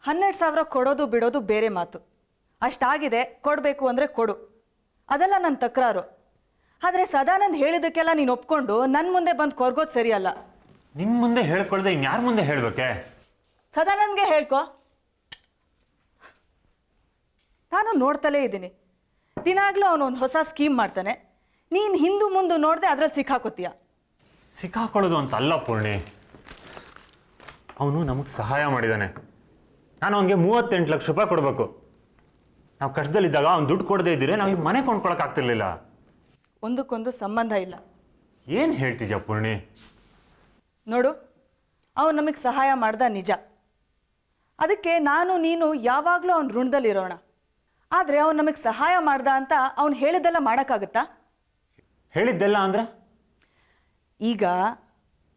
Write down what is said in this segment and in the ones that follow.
12,000 ಕೊಡೋದು ಬಿಡೋದು ಬೇರೆ ಮಾತು. ಅಷ್ಟಾಗಿದೆ, ಕೊಡಬೇಕು ಅಂದರೆ ಕೊಡು, ಅದೆಲ್ಲ ನನ್ನ ತಕರಾರು. ಆದರೆ ಸದಾನಂದ್ ಹೇಳಿದ್ದಕ್ಕೆಲ್ಲ ನೀನು ಒಪ್ಕೊಂಡು ನನ್ನ ಮುಂದೆ ಬಂದು ಕೊರ್ಗೋದು ಸರಿಯಲ್ಲ. ನಿಮ್ಮ ಮುಂದೆ ಹೇಳ್ಕೊಳ್ದೆ ಇನ್ಯಾರ ಮುಂದೆ ಹೇಳ್ಬೇಕೆ? ಸದಾನಂದ್ಗೆ ಹೇಳ್ಕೊ. ನಾನು ನೋಡ್ತಲೇ ಇದ್ದೀನಿ, ದಿನಾಗ್ಲೂ ಅವನು ಒಂದು ಹೊಸ ಸ್ಕೀಮ್ ಮಾಡ್ತಾನೆ. ನೀನು ಹಿಂದು ಮುಂದೆ ನೋಡದೆ ಅದ್ರಲ್ಲಿ ಸಿಕ್ಕಾಕೋತೀಯ. ಸಿಕ್ಕಾಕೊಳ್ಳೋದು ಅಂತ ಅಲ್ಲ ಪೂರ್ಣಿ, ಅವನು ನಮಗೆ ಸಹಾಯ ಮಾಡಿದ್ದಾನೆ. ನಾನು ಅವನಿಗೆ 38 ಲಕ್ಷ ರೂಪಾಯಿ ಕೊಡಬೇಕು. ನಾವು ಕಷ್ಟದಲ್ಲಿದ್ದಾಗ ಅವ್ನು ದುಡ್ಡು ಕೊಡದೇ ಇದ್ದರೆ ನಾವು ಈ ಮನೆ ಕೊಂಡ್ಕೊಳಕ್ಕಾಗ್ತಿರ್ಲಿಲ್ಲ. ಒಂದಕ್ಕೊಂದು ಸಂಬಂಧ ಇಲ್ಲ. ಏನು ಹೇಳ್ತಿದ್ಯಾ ಪೂರ್ಣಿ? ನೋಡು, ಅವನು ನಮಗೆ ಸಹಾಯ ಮಾಡ್ದ ನಿಜ. ಅದಕ್ಕೆ ನಾನು ನೀನು ಯಾವಾಗಲೂ ಅವನ ಋಣದಲ್ಲಿರೋಣ. ಆದರೆ ಅವನು ನಮಗೆ ಸಹಾಯ ಮಾಡ್ದ ಅಂತ ಅವನು ಹೇಳಿದ್ದೆಲ್ಲ ಮಾಡೋಕ್ಕಾಗತ್ತಾ? ಹೇಳಿದ್ದೆಲ್ಲ ಅಂದರೆ ಈಗ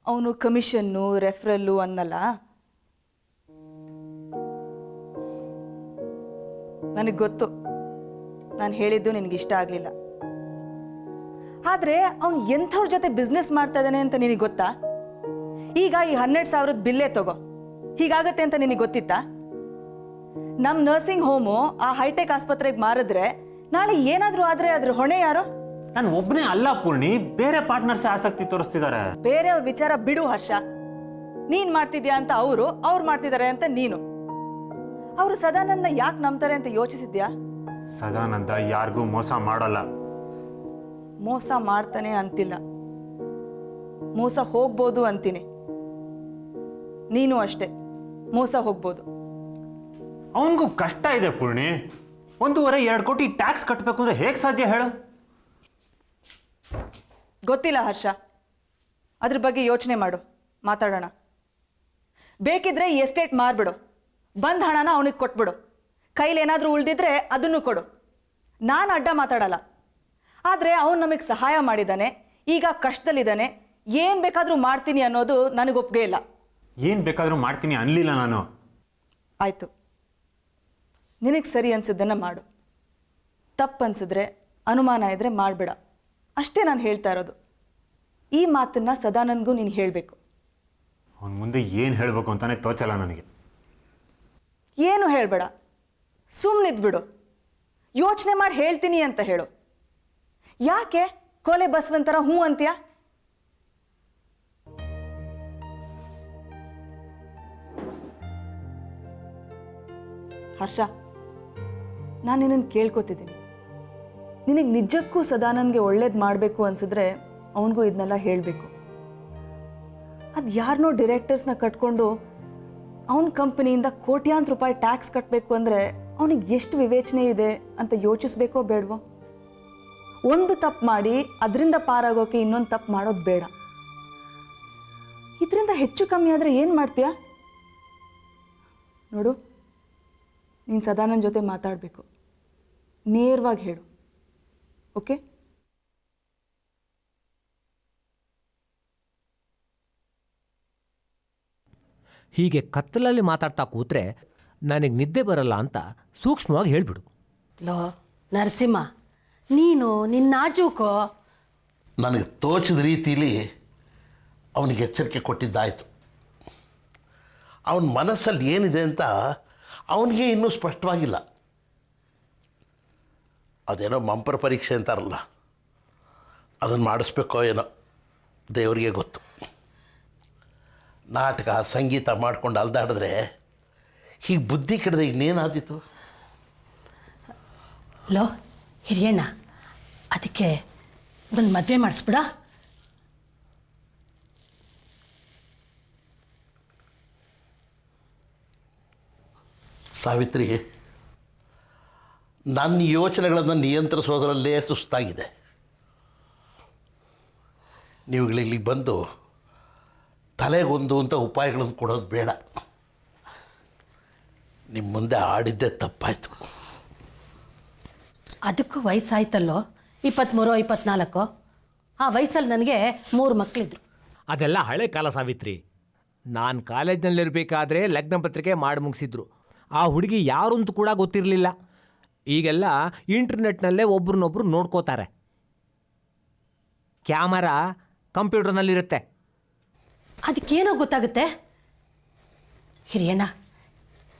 ಅವನು ಕಮಿಷನ್ನು ರೆಫರಲ್ಲು ಅನ್ನಲ್ಲ. ನನಗೆ ಗೊತ್ತು, ನಾನು ಹೇಳಿದ್ದು ನಿನಗಿಷ್ಟ ಆಗಲಿಲ್ಲ. ಆದರೆ ಅವನು ಎಂಥವ್ರ ಜೊತೆ ಬಿಸ್ನೆಸ್ ಮಾಡ್ತಾ ಇದ್ದಾನೆ ಅಂತ ನಿನಗೆ ಗೊತ್ತಾ? ಈಗ ಈ 12,000 ಬಿಲ್ಲೇ ತಗೋ, ಹೀಗಾಗತ್ತೆ ಅಂತ ನಿನಗೆ ಗೊತ್ತಿತ್ತಾ? ನಮ್ಮ ನರ್ಸಿಂಗ್ ಹೋಮು ಆ ಹೈಟೆಕ್ ಆಸ್ಪತ್ರೆಗೆ ಮಾರಿದ್ರೆ ನಾಳೆ ಏನಾದರೂ ಆದರೆ ಅದ್ರ ಹೊಣೆ ಯಾರು? ನಾನು ಒಬ್ಬನೇ ಅಲ್ಲ ಪೂರ್ಣಿ, ಬೇರೆ ಪಾರ್ಟ್ನರ್ಸ್ ಆಸಕ್ತಿ ತೋರಿಸ್ತಿದ್ದಾರೆ. ಬೇರೆಯವ್ರ ವಿಚಾರ ಬಿಡು ಹರ್ಷ. ನೀನು ಮಾಡ್ತಿದ್ಯಾ ಅಂತ ಅವ್ರು ಮಾಡ್ತಿದ್ದಾರೆ ಅಂತ ನೀನು. ಅವರು ಸದಾನಂದನ ಯಾಕೆ ನಂಬ್ತಾರೆ ಅಂತ ಯೋಚಿಸಿದ್ಯಾ? ಸದಾನಂದ ಯಾರಿಗೂ ಮೋಸ ಮಾಡಲ್ಲ. ಮೋಸ ಮಾಡ್ತಾನೆ ಅಂತಿಲ್ಲ, ಮೋಸ ಹೋಗ್ಬೋದು ಅಂತೀನಿ. ನೀನು ಅಷ್ಟೇ, ಮೋಸ ಹೋಗ್ಬೋದು. ಅವನಿಗೂ ಕಷ್ಟ ಇದೆ ಪೂರ್ಣಿ. 1.5-2 ಕೋಟಿ ಟ್ಯಾಕ್ಸ್ ಕಟ್ಟಬೇಕು ಅಂದ್ರೆ ಹೇಗೆ ಸಾಧ್ಯ ಹೇಳು? ಗೊತ್ತಿಲ್ಲ ಹರ್ಷ, ಅದ್ರ ಬಗ್ಗೆ ಯೋಚನೆ ಮಾಡು, ಮಾತಾಡೋಣ. ಬೇಕಿದ್ರೆ ಈ ಎಸ್ಟೇಟ್ ಮಾರ್ಬಿಡು, ಬಂದ ಹಣನ ಅವನಿಗೆ ಕೊಟ್ಬಿಡು. ಕೈಲೇನಾದರೂ ಉಳಿದಿದ್ರೆ ಅದನ್ನು ಕೊಡು. ನಾನು ಅಡ್ಡ ಮಾತಾಡಲ್ಲ. ಆದರೆ ಅವನು ನಮಗೆ ಸಹಾಯ ಮಾಡಿದ್ದಾನೆ, ಈಗ ಕಷ್ಟದಲ್ಲಿದ್ದಾನೆ, ಏನು ಬೇಕಾದರೂ ಮಾಡ್ತೀನಿ ಅನ್ನೋದು ನನಗೆ ಒಪ್ಪಿಗೆ ಇಲ್ಲ. ಏನು ಬೇಕಾದರೂ ಮಾಡ್ತೀನಿ ಅನ್ಲಿಲ್ಲ ನಾನು. ಆಯಿತು, ನಿನಗೆ ಸರಿ ಅನ್ಸಿದ್ದನ್ನು ಮಾಡು. ತಪ್ಪು ಅನ್ಸಿದ್ರೆ, ಅನುಮಾನ ಇದ್ದರೆ ಮಾಡಬೇಡ. ಅಷ್ಟೇ ನಾನು ಹೇಳ್ತಾ ಇರೋದು. ಈ ಮಾತನ್ನು ಸದಾನಂದ್ಗೂ ನೀನು ಹೇಳಬೇಕು. ಅವನ ಮುಂದೆ ಏನು ಹೇಳಬೇಕು ಅಂತಾನೆ ತೋಚಲ್ಲ ನನಗೆ. ಏನು ಹೇಳಬೇಡ, ಸುಮ್ಮನಿದ್ಬಿಡು. ಯೋಚನೆ ಮಾಡಿ ಹೇಳ್ತೀನಿ ಅಂತ ಹೇಳು. ಯಾಕೆ ಕೋಲೆ ಬಸವಂತರ ಹ್ಞೂ ಅಂತೀಯ? ಹರ್ಷ, ನಾನು ನಿನ್ನನ್ನು ಕೇಳ್ಕೊತಿದ್ದೀನಿ. ನಿನಗೆ ನಿಜಕ್ಕೂ ಸದಾನಂದ್ಗೆ ಒಳ್ಳೇದು ಮಾಡಬೇಕು ಅನ್ಸಿದ್ರೆ ಅವನಿಗೂ ಇದನ್ನೆಲ್ಲ ಹೇಳಬೇಕು. ಅದು ಯಾರನ್ನೋ ಡೈರೆಕ್ಟರ್ಸ್ನ ಕಟ್ಕೊಂಡು ಅವನ ಕಂಪನಿಯಿಂದ ಕೋಟ್ಯಾಂತರ ರೂಪಾಯಿ ಟ್ಯಾಕ್ಸ್ ಕಟ್ಟಬೇಕು ಅಂದರೆ ಅವನಿಗೆ ಎಷ್ಟು ವಿವೇಚನೆ ಇದೆ ಅಂತ ಯೋಚಿಸ್ಬೇಕೋ ಬೇಡವೋ? ಒಂದು ತಪ್ಪು ಮಾಡಿ ಅದರಿಂದ ಪಾರಾಗೋಕೆ ಇನ್ನೊಂದು ತಪ್ಪು ಮಾಡೋದು ಬೇಡ. ಇದರಿಂದ ಹೆಚ್ಚು ಕಮ್ಮಿ ಆದರೆ ಏನು ಮಾಡ್ತೀಯಾ? ನೋಡು, ನೀನು ಸದಾನಂದ್ ಜೊತೆ ಮಾತಾಡಬೇಕು, ನೇರವಾಗಿ ಹೇಳು, ಓಕೆ? ಹೀಗೆ ಕತ್ತಲಲ್ಲಿ ಮಾತಾಡ್ತಾ ಕೂತ್ರೆ ನನಗೆ ನಿದ್ದೆ ಬರಲ್ಲ ಅಂತ ಸೂಕ್ಷ್ಮವಾಗಿ ಹೇಳಿಬಿಡು. ಲೋ ನರಸಿಂಹ, ನೀನು ನಿನ್ನ ನಾಜೂಕೋ. ನನಗೆ ತೋಚಿದ ರೀತಿಯಲ್ಲಿ ಅವನಿಗೆ ಎಚ್ಚರಿಕೆ ಕೊಟ್ಟಿದ್ದಾಯಿತು. ಅವನ ಮನಸ್ಸಲ್ಲಿ ಏನಿದೆ ಅಂತ ಅವನಿಗೆ ಇನ್ನೂ ಸ್ಪಷ್ಟವಾಗಿಲ್ಲ. ಅದೇನೋ ಮಂಪರ ಪರೀಕ್ಷೆ ಅಂತಾರಲ್ಲ, ಅದನ್ನು ಮಾಡಿಸ್ಬೇಕೋ ಏನೋ ದೇವರಿಗೆ ಗೊತ್ತು. ನಾಟಕ ಸಂಗೀತ ಮಾಡ್ಕೊಂಡು ಅಲ್ದಾಡಿದ್ರೆ ಹೀಗೆ ಬುದ್ಧಿ ಕೆಡದೆ ಇನ್ನೇನಾದೀತು? ಲೋ ಹಿರಿಯಣ್ಣ, ಅದಕ್ಕೆ ಒಂದು ಮದುವೆ ಮಾಡಿಸ್ಬಿಡ. ಸಾವಿತ್ರಿ, ನನ್ನ ಯೋಚನೆಗಳನ್ನು ನಿಯಂತ್ರಿಸೋದರಲ್ಲೇ ಸುಸ್ತಾಗಿದೆ. ನೀವುಗಳಿಲ್ಲಿಗೆ ಬಂದು ತಲೆಗೊಂದು ಅಂತ ಉಪಾಯಗಳನ್ನು ಕೊಡೋದು ಬೇಡ. ನಿಮ್ಮ ಮುಂದೆ ಆಡಿದ್ದೇ ತಪ್ಪಾಯಿತು. ಅದಕ್ಕೂ ವಯಸ್ಸಾಯ್ತಲ್ಲೋ, 23-24. ಆ ವಯಸ್ಸಲ್ಲಿ ನನಗೆ 3 ಮಕ್ಕಳಿದ್ರು. ಅದೆಲ್ಲ ಹಳೆ ಕಾಲ ಸಾವಿತ್ರಿ. ನಾನು ಕಾಲೇಜ್ನಲ್ಲಿರಬೇಕಾದ್ರೆ ಲಗ್ನ ಪತ್ರಿಕೆ ಮಾಡಿ ಮುಗಿಸಿದ್ರು. ಆ ಹುಡುಗಿ ಯಾರು ಅಂತ ಕೂಡ ಗೊತ್ತಿರಲಿಲ್ಲ. ಈಗೆಲ್ಲ ಇಂಟರ್ನೆಟ್ನಲ್ಲೇ ಒಬ್ರನ್ನೊಬ್ರು ನೋಡ್ಕೋತಾರೆ. ಕ್ಯಾಮರಾ ಕಂಪ್ಯೂಟರ್ನಲ್ಲಿರುತ್ತೆ. ಅದಕ್ಕೇನೋ ಗೊತ್ತಾಗುತ್ತೆ. ಹಿರಿಯಣ್ಣ,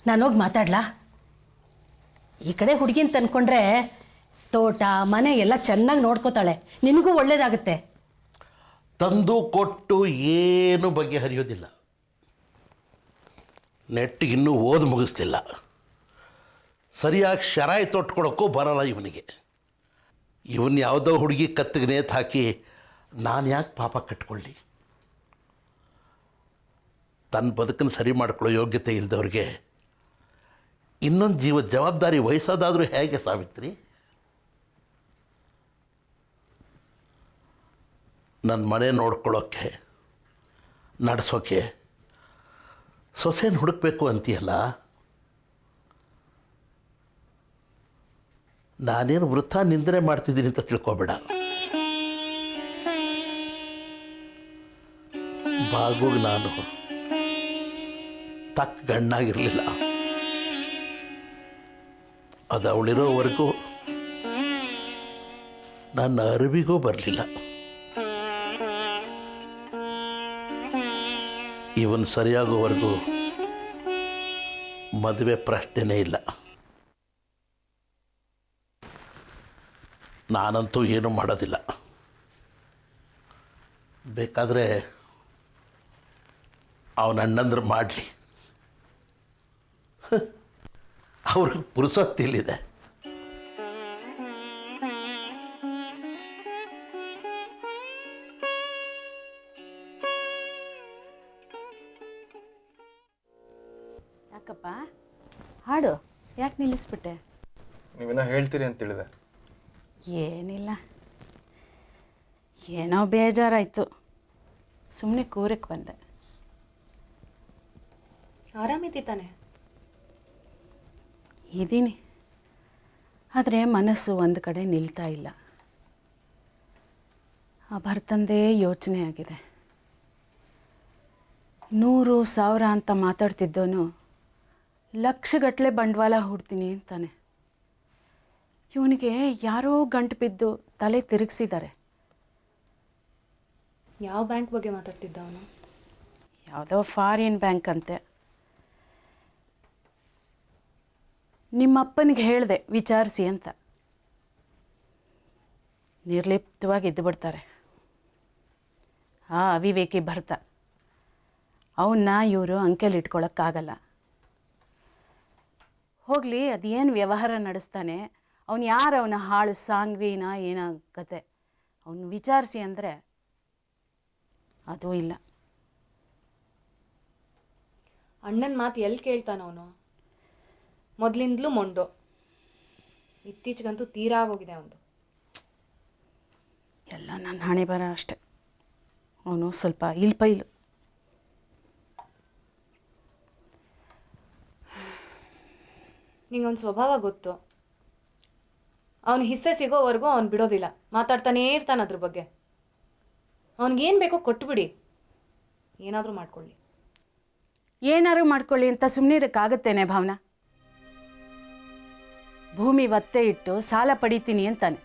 ನಾನು ಹೋಗಿ ಮಾತಾಡ್ಲಾ? ಈ ಕಡೆ ಹುಡುಗಿನ ತಂದ್ಕೊಂಡ್ರೆ ತೋಟ ಮನೆ ಎಲ್ಲ ಚೆನ್ನಾಗಿ ನೋಡ್ಕೋತಾಳೆ, ನಿನಗೂ ಒಳ್ಳೇದಾಗುತ್ತೆ. ತಂದು ಕೊಟ್ಟು ಏನು ಬಗೆಹರಿಯೋದಿಲ್ಲ. ನೆಟ್ಟಿಗೆ ಇನ್ನೂ ಓದು ಮುಗಿಸ್ತಿಲ್ಲ. ಸರಿಯಾಗಿ ಶರಾಯಿ ತೊಟ್ಕೊಳಕ್ಕೂ ಬರಲ್ಲ ಇವನಿಗೆ. ಇವನ್ ಯಾವುದೋ ಹುಡುಗಿ ಕತ್ತಿಗೆ ನೇತು ಹಾಕಿ ನಾನು ಯಾಕೆ ಪಾಪ ಕಟ್ಕೊಳ್ಳಿ? ತನ್ನ ಬದುಕನ್ನು ಸರಿ ಮಾಡ್ಕೊಳ್ಳೋ ಯೋಗ್ಯತೆ ಇಲ್ಲದವ್ರಿಗೆ ಇನ್ನೊಂದು ಜೀವದ ಜವಾಬ್ದಾರಿ ವಹಿಸೋದಾದರೂ ಹೇಗೆ ಸಾವಿತ್ರಿ? ನನ್ನ ಮನೆ ನೋಡ್ಕೊಳ್ಳೋಕ್ಕೆ ನಡೆಸೋಕ್ಕೆ ಸೊಸೆನ ಹುಡುಕಬೇಕು ಅಂತೀಯಲ್ಲ, ನಾನೇನು ವೃಥಾ ನಿಂದನೆ ಮಾಡ್ತಿದ್ದೀನಿ ಅಂತ ತಿಳ್ಕೊಬೇಡ. ಬಾಗುಗೆ ನಾನು ತಕ್ಕ ಗಣ್ಣಾಗಿರಲಿಲ್ಲ. ಅದು ಅವಳಿರೋವರೆಗೂ ನನ್ನ ಅರಿವಿಗೂ ಬರಲಿಲ್ಲ. ಇವನು ಸರಿಯಾಗೋವರೆಗೂ ಮದುವೆ ಪ್ರಶ್ನೆನೇ ಇಲ್ಲ. ನಾನಂತೂ ಏನೂ ಮಾಡೋದಿಲ್ಲ. ಬೇಕಾದರೆ ಅವನ ಅಣ್ಣಂದ್ರೆ ಮಾಡಲಿ, ಅವ್ರಿಗೆ ಪುರುಸೊತ್ತಿಲ್ಲಿದೆ. ಯಾಕಪ್ಪ ಹಾಡು ಯಾಕೆ ನಿಲ್ಲಿಸ್ಬಿಟ್ಟೆ? ನೀವೇನೋ ಹೇಳ್ತೀರಿ ಅಂತ ತಿಳಿದೆ. ಏನಿಲ್ಲ, ಏನೋ ಬೇಜಾರಾಯಿತು, ಸುಮ್ಮನೆ ಕೂರಕ್ಕೆ ಬಂದೆ. ಆರಾಮಿದ್ದಿ ತಾನೆ? ಇದ್ದೀನಿ, ಆದರೆ ಮನಸ್ಸು ಒಂದು ಕಡೆ ನಿಲ್ತಾ ಇಲ್ಲ. ಆ ಭರ್ತಂದೇ ಯೋಚನೆ ಆಗಿದೆ. 100,000 ಅಂತ ಮಾತಾಡ್ತಿದ್ದೋನು ಲಕ್ಷಗಟ್ಟಲೆ ಬಂಡವಾಳ ಹೂಡ್ತೀನಿ ಅಂತಾನೆ. ಇವನಿಗೆ ಯಾರೋ ಗಂಟು ಬಿದ್ದು ತಲೆ ತಿರುಗಿಸಿದ್ದಾರೆ. ಯಾವ ಬ್ಯಾಂಕ್ ಬಗ್ಗೆ ಮಾತಾಡ್ತಿದ್ದ ಅವನು? ಯಾವುದೋ ಫಾರಿನ್ ಬ್ಯಾಂಕ್ ಅಂತೆ. ನಿಮ್ಮಪ್ಪನಿಗೆ ಹೇಳಿದೆ ವಿಚಾರಿಸಿ ಅಂತ. ನಿರ್ಲಿಪ್ತವಾಗಿ ಇದ್ದು ಬಿಡ್ತಾರೆ. ಅವಿವೇಕಿ ಭರ್ತ, ಅವನ್ನ ಇವರು ಅಂಕೆಲಿ ಇಟ್ಕೊಳ್ಳೋಕ್ಕಾಗಲ್ಲ. ಹೋಗಲಿ, ಅದೇನು ವ್ಯವಹಾರ ನಡೆಸ್ತಾನೆ, ಅವನು ಯಾರು, ಅವನ ಹಾಳು ಸಾಂಗ್ವಿನ ಏನಾಗತ್ತೆ, ಅವನು ವಿಚಾರಿಸಿ ಅಂದರೆ ಅದೂ ಇಲ್ಲ. ಅಣ್ಣನ ಮಾತು ಎಲ್ಲಿ ಕೇಳ್ತಾನವನು? ಮೊದಲಿಂದಲೂ ಮೊಂಡು, ಇತ್ತೀಚೆಗಂತೂ ತೀರಾ ಆಗೋಗಿದೆ ಅವನು. ಎಲ್ಲ ನನ್ನ ಹಣೆ ಬರ ಅಷ್ಟೆ. ಅವನು ಸ್ವಲ್ಪ ಇಲ್ಪೈಲು. ನಿಂಗೊಂದು ಸ್ವಭಾವ ಗೊತ್ತು. ಅವನು ಹಿಸ್ಸೆ ಸಿಗೋವರೆಗೂ ಅವ್ನು ಬಿಡೋದಿಲ್ಲ, ಮಾತಾಡ್ತಾನೇ ಇರ್ತಾನೆ ಅದ್ರ ಬಗ್ಗೆ. ಅವ್ನಿಗೇನು ಬೇಕೋ ಕೊಟ್ಬಿಡಿ, ಏನಾದರೂ ಮಾಡ್ಕೊಳ್ಳಿ. ಏನಾರು ಮಾಡ್ಕೊಳ್ಳಿ ಅಂತ ಸುಮ್ಮನಿರಕ್ಕಾಗತ್ತೇನೆ ಭಾವನಾ? ಭೂಮಿ ಒತ್ತೆ ಇಟ್ಟು ಸಾಲ ಪಡಿತೀನಿ ಅಂತಾನೆ.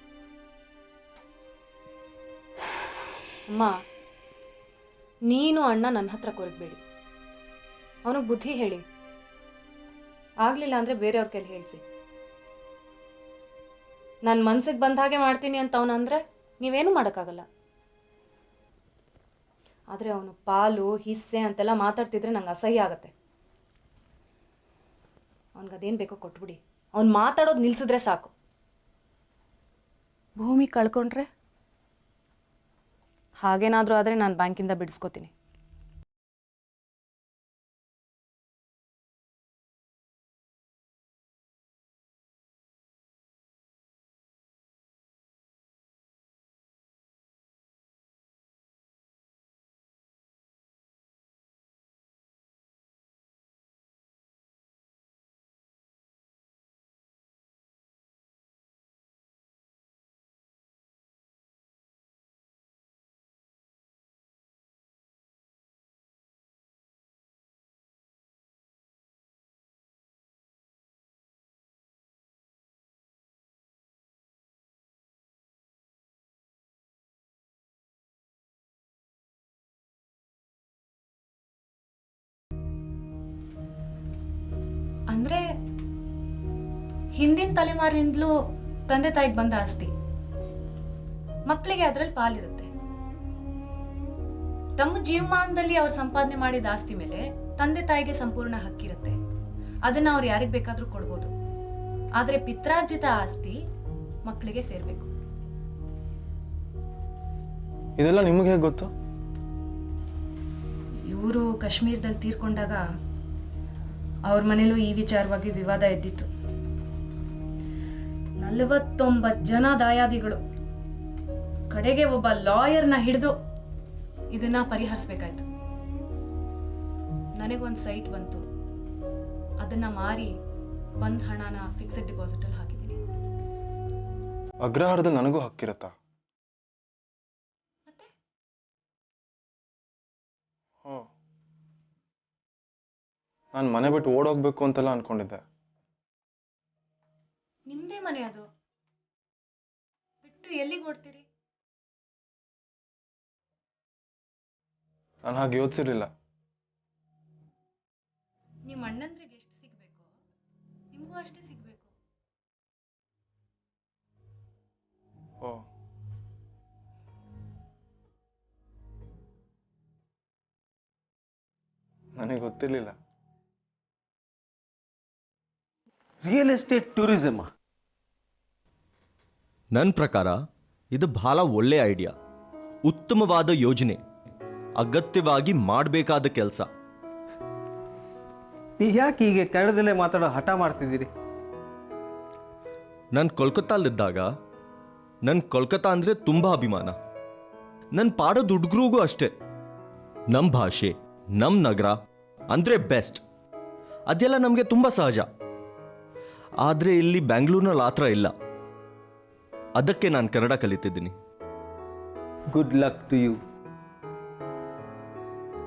ಅಮ್ಮ, ನೀನು ಅಣ್ಣ ನನ್ನ ಹತ್ರ ಕೊರಗಬೇಡಿ. ಅವನಿಗೆ ಬುದ್ಧಿ ಹೇಳಿ. ಆಗಲಿಲ್ಲ ಅಂದರೆ ಬೇರೆಯವ್ರ ಕೈಲಿ ಹೇಳಿಸಿ. ನನ್ನ ಮನ್ಸಿಗೆ ಬಂದ ಹಾಗೆ ಮಾಡ್ತೀನಿ ಅಂತ ಅವನು ಅಂದರೆ ನೀವೇನು ಮಾಡೋಕ್ಕಾಗಲ್ಲ. ಆದರೆ ಅವನು ಪಾಲು ಹಿಸ್ಸೆ ಅಂತೆಲ್ಲ ಮಾತಾಡ್ತಿದ್ರೆ ನಂಗೆ ಅಸಹ್ಯ ಆಗತ್ತೆ. ಅವನಿಗದೇನು ಬೇಕೋ ಕೊಟ್ಬಿಡಿ. ಅವ್ನು ಮಾತಾಡೋದು ನಿಲ್ಸಿದ್ರೆ ಸಾಕು. ಭೂಮಿ ಕಳ್ಕೊಂಡ್ರೆ ಹಾಗೇನಾದರೂ ಆದರೆ ನಾನು ಬ್ಯಾಂಕಿಂದ ಬಿಡಿಸ್ಕೋತೀನಿ. ಅಂದ್ರೆ ಹಿಂದಿನ ತಲೆಮಾರಿನಿಂದಲೂ ತಂದೆ ತಾಯಿಗೆ ಬಂದ ಆಸ್ತಿ, ಮಕ್ಕಳಿಗೆ ಅದ್ರಲ್ಲಿ ಪಾಲಿರುತ್ತೆ. ತಮ್ಮ ಜೀವಮಾನದಲ್ಲಿ ಅವ್ರು ಸಂಪಾದನೆ ಮಾಡಿದ ಆಸ್ತಿ ಮೇಲೆ ತಂದೆ ತಾಯಿಗೆ ಸಂಪೂರ್ಣ ಹಕ್ಕಿರುತ್ತೆ. ಅದನ್ನ ಅವ್ರು ಯಾರಿಗೆ ಬೇಕಾದ್ರೂ ಕೊಡ್ಬೋದು. ಆದ್ರೆ ಪಿತ್ರಾರ್ಜಿತ ಆಸ್ತಿ ಮಕ್ಕಳಿಗೆ ಸೇರ್ಬೇಕು. ಇದೆಲ್ಲ ನಿಮಗೆ ಹೇಗೆ ಗೊತ್ತು? ಇವರು ಕಾಶ್ಮೀರದಲ್ಲಿ ತೀರ್ಕೊಂಡಾಗ ಅವ್ರ ಮನೇಲೂ ಈ ವಿಚಾರವಾಗಿ ವಿವಾದ ಎದ್ದಿತ್ತು. 49 ಜನ ದಾಯಾದಿಗಳು, ಕಡೆಗೆ ಒಬ್ಬ ಲಾಯರ್ನ ಹಿಡಿದು ಇದನ್ನ ಪರಿಹರಿಸ್ಬೇಕಾಯ್ತು. ನನಗೊಂದು ಸೈಟ್ ಬಂತು, ಅದನ್ನ ಮಾರಿ ಬಂದ ಹಣನ ಫಿಕ್ಸೆಡ್ ಡಿಪಾಸಿಟ್ ಅಲ್ಲಿ ಹಾಕಿದ್ದೀನಿ. ಅಗ್ರಹಾರದಲ್ಲಿ ನನಗೂ ಹಕ್ಕಿರುತ್ತಾ? ಹೋ, ನಾನು ಮನೆ ಬಿಟ್ಟು ಓಡೋಗ್ಬೇಕು ಅಂತೆಲ್ಲ ಅನ್ಕೊಂಡಿದ್ದೆ. ನಿಮ್ದೇ ಮನೆ ಅದು, ಬಿಟ್ಟು ಎಲ್ಲಿಗೆ ಓಡ್ತೀರಿ? ನಾನು ಹಾಗೆ ಯೋಚಿಸಿರ್ಲಿಲ್ಲ. ನಿಮ್ಮ ಅಣ್ಣಂದ್ರಿಗೆ ಎಷ್ಟು ಸಿಗ್ಬೇಕು ನಿಮಗೂ ಅಷ್ಟೇ ಸಿಗ್ಬೇಕು. ಓ, ನನಗೆ ಗೊತ್ತಿರಲಿಲ್ಲ. ರಿಯಲ್ ಎಸ್ಟೇಟ್ ಟೂರಿಸಮ್ ನನ್ನ ಪ್ರಕಾರ ಇದು ಬಹಳ ಒಳ್ಳೆ ಐಡಿಯಾ, ಉತ್ತಮವಾದ ಯೋಜನೆ, ಅಗತ್ಯವಾಗಿ ಮಾಡಬೇಕಾದ ಕೆಲಸ. ನೀವು ಯಾಕೆ ಹೀಗೆ ಕನ್ನಡದಲ್ಲೇ ಮಾತಾಡೋ ಹಠ ಮಾಡ್ತಿದ್ದೀರಿ? ನಾನು ಕೋಲ್ಕತ್ತಾಲಿದ್ದಾಗ ನನ್ನ ಕೋಲ್ಕತ್ತಾ ಅಂದರೆ ತುಂಬ ಅಭಿಮಾನ. ನನ್ನ ಪಾಡೋದು ಹುಡುಗರಿಗೂ ಅಷ್ಟೇ. ನಮ್ಮ ಭಾಷೆ, ನಮ್ಮ ನಗರ ಅಂದರೆ ಬೆಸ್ಟ್. ಅದೆಲ್ಲ ನಮಗೆ ತುಂಬ ಸಹಜ. ಆದರೆ ಇಲ್ಲಿ ಬ್ಯಾಂಗ್ಳೂರ್ನಲ್ಲಿ ಆ ಥರ ಇಲ್ಲ. ಅದಕ್ಕೆ ನಾನು ಕನ್ನಡ ಕಲಿತಿದ್ದೀನಿ. Good luck to you.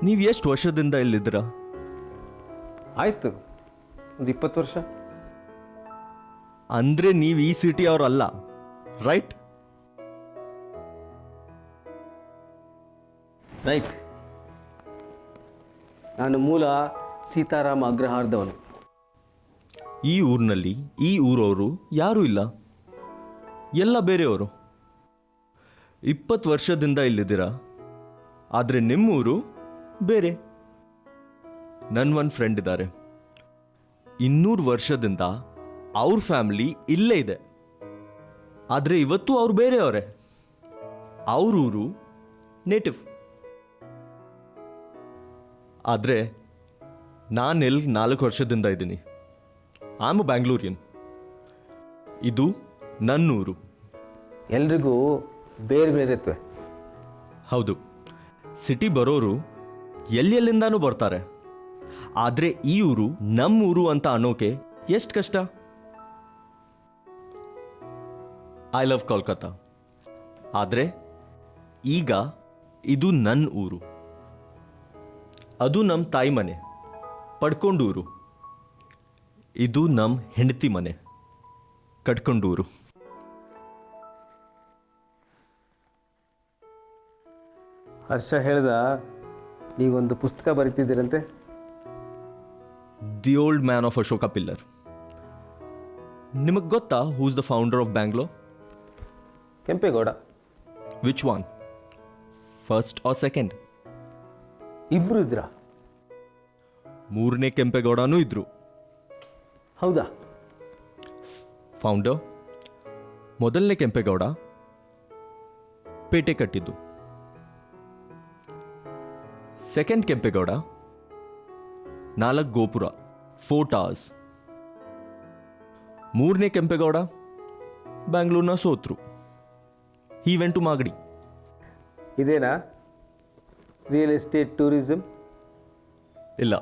ನೀವು ಎಷ್ಟು ವರ್ಷದಿಂದ ಇಲ್ಲಿದ್ದೀರಾ? ಆಯಿತು, ಒಂದು 20 ವರ್ಷ. ಅಂದರೆ ನೀವು ಈ ಸಿಟಿ ಅವರಲ್ಲ, ರೈಟ್? ರೈಟ್. ನಾನು ಮೂಲ ಸೀತಾರಾಮ ಅಗ್ರಹಾರದವನು. ಈ ಊರಿನಲ್ಲಿ ಈ ಊರವರು ಯಾರೂ ಇಲ್ಲ, ಎಲ್ಲ ಬೇರೆಯವರು. 20 ವರ್ಷದಿಂದ ಇಲ್ಲಿದ್ದೀರಾ, ಆದರೆ ನಿಮ್ಮೂರು ಬೇರೆ. ನನ್ನ ಒಂದು ಫ್ರೆಂಡ್ ಇದ್ದಾರೆ, 200 ವರ್ಷದಿಂದ ಅವ್ರ ಫ್ಯಾಮಿಲಿ ಇಲ್ಲೇ ಇದೆ. ಆದರೆ ಇವತ್ತು ಅವ್ರು ಬೇರೆಯವರೇ. ಅವ್ರೂರು ನೇಟಿವ್. ಆದರೆ ನಾನೆಲ್ಲಿ 4 ವರ್ಷದಿಂದ ಇದ್ದೀನಿ. ಆಮ್ ಬ್ಯಾಂಗ್ಳೂರಿಯನ್. ಇದು ನನ್ನೂರು. ಎಲ್ರಿಗೂ ಬೇರೆ ಬೇರೆ ಇರ್ತವೆ. ಹೌದು, ಸಿಟಿ ಬರೋರು ಎಲ್ಲೆಲ್ಲಿಂದಾನೂ ಬರ್ತಾರೆ. ಆದರೆ ಈ ಊರು ನಮ್ಮೂರು ಅಂತ ಅನ್ನೋಕೆ ಎಷ್ಟು ಕಷ್ಟ. I love Kolkata. ಆದರೆ ಈಗ ಇದು ನನ್ನ ಊರು. ಅದು ನಮ್ಮ ತಾಯಿ ಮನೆ, ಪಡ್ಕೊಂಡೂರು. ಇದು ನಮ್ಮ ಹೆಂಡತಿ ಮನೆ, ಕಟ್ಕೊಂಡೂರು. ಹರ್ಷ ಹೇಳ್ದ ನೀವೊಂದು ಪುಸ್ತಕ ಬರೀತಿದ್ದೀರಂತೆ. The old man of Ashoka pillar. ನಿಮಗೆ ಗೊತ್ತಾ who's the founder of Bangalore? Kempegowda. Which one? First or second? ಇಬ್ರು ಇದ್ರ? ಮೂರನೇ ಕೆಂಪೇಗೌಡನೂ ಇದ್ರು. ಹೌದಾ? ಫೌಂಡರ್ ಮೊದಲನೇ ಕೆಂಪೇಗೌಡ ಪೇಟೆ ಕಟ್ಟಿದ್ದು. ಸೆಕೆಂಡ್ ಕೆಂಪೇಗೌಡ 4 ಗೋಪುರ, 4 towers. ಮೂರನೇ ಕೆಂಪೇಗೌಡ ಬ್ಯಾಂಗ್ಳೂರ್ನ ಸೋತ್ರು. He went to Magadi. ಇದೇನಾ ರಿಯಲ್ ಎಸ್ಟೇಟ್ ಟೂರಿಸಮ್? ಇಲ್ಲ,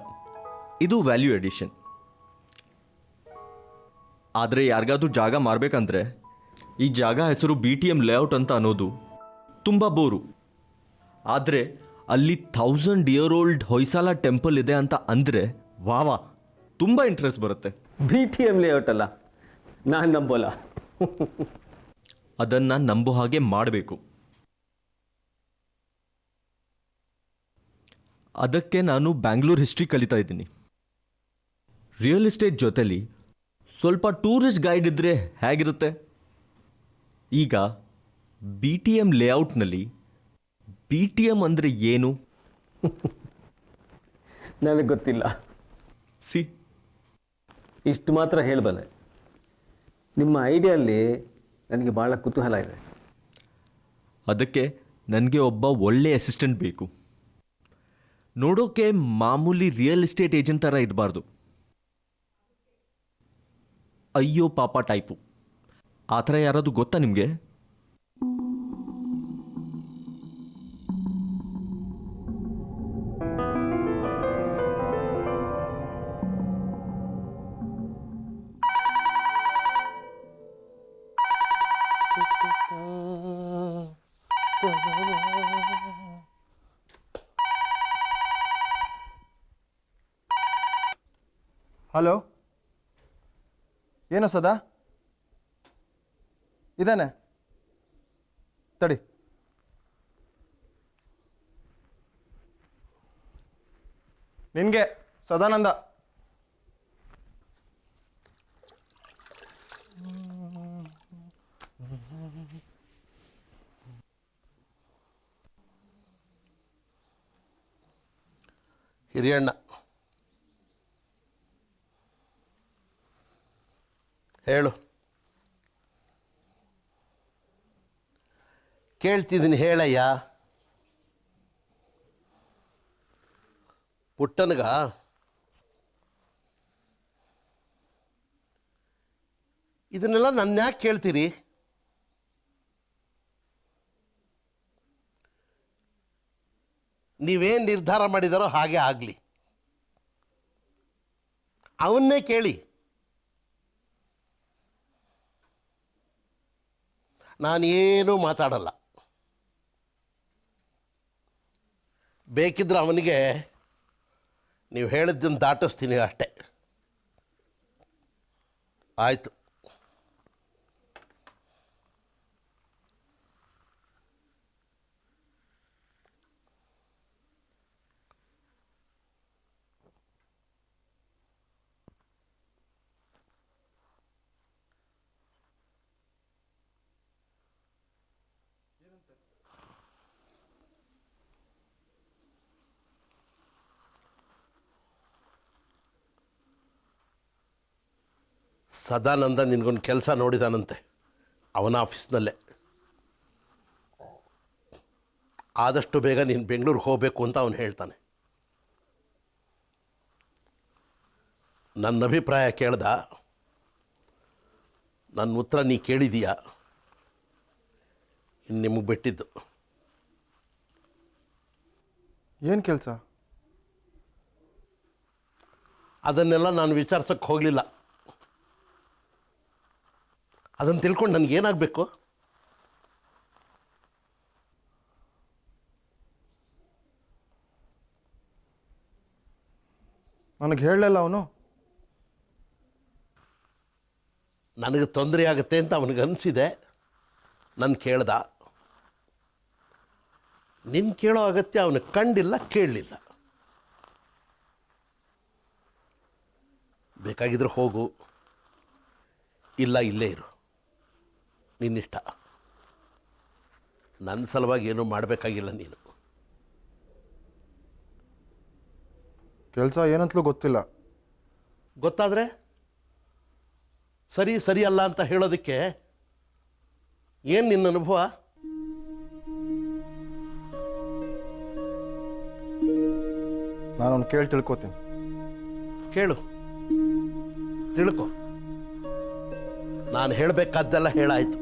ಇದು ವ್ಯಾಲ್ಯೂ ಎಡಿಷನ್. ಆದರೆ ಯಾರಿಗಾದ್ರೂ ಜಾಗ ಮಾರಬೇಕಂದ್ರೆ ಈ ಜಾಗ ಹೆಸರು BTM ಲೇಔಟ್ ಅಂತ ಅನ್ನೋದು ತುಂಬ ಬೋರು. ಆದರೆ ಅಲ್ಲಿ 1000 year old ಹೊಯ್ಸಾಲ ಟೆಂಪಲ್ ಇದೆ ಅಂತ ಅಂದರೆ ವಾವಾ, ತುಂಬ ಇಂಟ್ರೆಸ್ಟ್ ಬರುತ್ತೆ. BTM ಲೇಔಟ್ ಅಲ್ಲ, ನಾನು ನಂಬೋಲ್ಲ. ಅದನ್ನು ನಂಬೋ ಹಾಗೆ ಮಾಡಬೇಕು. ಅದಕ್ಕೆ ನಾನು ಬ್ಯಾಂಗ್ಳೂರ್ ಹಿಸ್ಟ್ರಿ ಕಲಿತಾ ಇದ್ದೀನಿ. ರಿಯಲ್ ಎಸ್ಟೇಟ್ ಜೊತೆಲಿ ಸ್ವಲ್ಪ ಟೂರಿಸ್ಟ್ ಗೈಡ್ ಇದ್ದರೆ ಹೇಗಿರುತ್ತೆ? ಈಗ BTM ಲೇಔಟ್ನಲ್ಲಿ BTM ಅಂದರೆ ಏನು? ನನಗೆ ಗೊತ್ತಿಲ್ಲ. ಸಿ, ಇಷ್ಟು ಮಾತ್ರ ಹೇಳಬಲ್ಲೆ. ನಿಮ್ಮ ಐಡಿಯಲ್ಲಿ ನನಗೆ ಭಾಳ ಕುತೂಹಲ ಇದೆ. ಅದಕ್ಕೆ ನನಗೆ ಒಬ್ಬ ಒಳ್ಳೆ ಅಸಿಸ್ಟೆಂಟ್ ಬೇಕು. ನೋಡೋಕೆ ಮಾಮೂಲಿ ರಿಯಲ್ ಎಸ್ಟೇಟ್ ಏಜೆಂಟ್ ಥರ ಇರಬಾರ್ದು. ಅಯ್ಯೋ ಪಾಪ ಟೈಪು. ಆ ಥರ ಯಾರಾದರೂ ಗೊತ್ತಾ ನಿಮಗೆ? ಹಲೋ, ಏನು ಸದಾ? ಇದೇನೆ, ತಡಿ. ನಿನಗೆ ಸದಾನಂದ. ಹಿರಿಯಣ್ಣ, ಹೇಳು. ಕೇಳ್ತಿದ್ದೀನಿ, ಹೇಳಯ್ಯ. ಪುಟ್ಟನ್ಗ ಇದನ್ನೆಲ್ಲ ನನ್ನ ಯಾಕೆ ಕೇಳ್ತೀರಿ? ನೀವೇನು ನಿರ್ಧಾರ ಮಾಡಿದಾರೋ ಹಾಗೆ ಆಗಲಿ. ಅವನ್ನೇ ಕೇಳಿ. ನಾನೇನೂ ಮಾತಾಡಲ್ಲ. ಬೇಕಿದ್ರೆ ಅವನಿಗೆ ನೀವು ಹೇಳಿದ್ದನ್ನು ದಾಟಿಸ್ತೀನಿ ಅಷ್ಟೆ. ಆಯಿತು. ಸದಾನಂದ ನಿನಗೊಂದು ಕೆಲಸ ನೋಡಿದಾನಂತೆ ಅವನ ಆಫೀಸ್ನಲ್ಲೇ. ಆದಷ್ಟು ಬೇಗ ನೀನು ಬೆಂಗಳೂರಿಗೆ ಹೋಗಬೇಕು ಅಂತ ಅವನು ಹೇಳ್ತಾನೆ. ನನ್ನ ಅಭಿಪ್ರಾಯ ಕೇಳ್ದ. ನನ್ನ ಉತ್ತರ ನೀ ಕೇಳಿದೀಯಾ? ಇನ್ನು ನಿಮಗೆ ಬಿಟ್ಟಿದ್ದು. ಏನು ಕೆಲಸ? ಅದನ್ನೆಲ್ಲ ನಾನು ವಿಚಾರಿಸೋಕ್ಕೆ ಹೋಗಲಿಲ್ಲ. ಅದನ್ನು ತಿಳ್ಕೊಂಡು ನನಗೇನಾಗಬೇಕು? ನನಗೆ ಹೇಳಲಿಲ್ಲ ಅವನು. ನನಗೆ ತೊಂದರೆ ಆಗುತ್ತೆ ಅಂತ ಅವನಿಗೆ ಅನಿಸಿದೆ. ನನ್ನ ಕೇಳ್ದ. ನಿನ್ನ ಕೇಳೋ ಅಗತ್ಯ ಅವನಿಗೆ ಕಂಡಿಲ್ಲ, ಕೇಳಲಿಲ್ಲ. ಬೇಕಾಗಿದ್ರೆ ಹೋಗು, ಇಲ್ಲ ಇಲ್ಲೇ ಇರು, ನಿನ್ನಿಷ್ಟ. ನನ್ನ ಸಲುವಾಗಿ ಏನೂ ಮಾಡಬೇಕಾಗಿಲ್ಲ ನೀನು. ಕೆಲಸ ಏನಂತಲೂ ಗೊತ್ತಿಲ್ಲ. ಗೊತ್ತಾದರೆ ಸರಿ ಸರಿ ಅಲ್ಲ ಅಂತ ಹೇಳೋದಕ್ಕೆ ಏನು ನಿನ್ನ ಅನುಭವ? ನಾನು ಕೇಳಿ ತಿಳ್ಕೊತೀನಿ. ಕೇಳು, ತಿಳ್ಕೊ. ನಾನು ಹೇಳಬೇಕಾದ್ದೆಲ್ಲ ಹೇಳಾಯಿತು.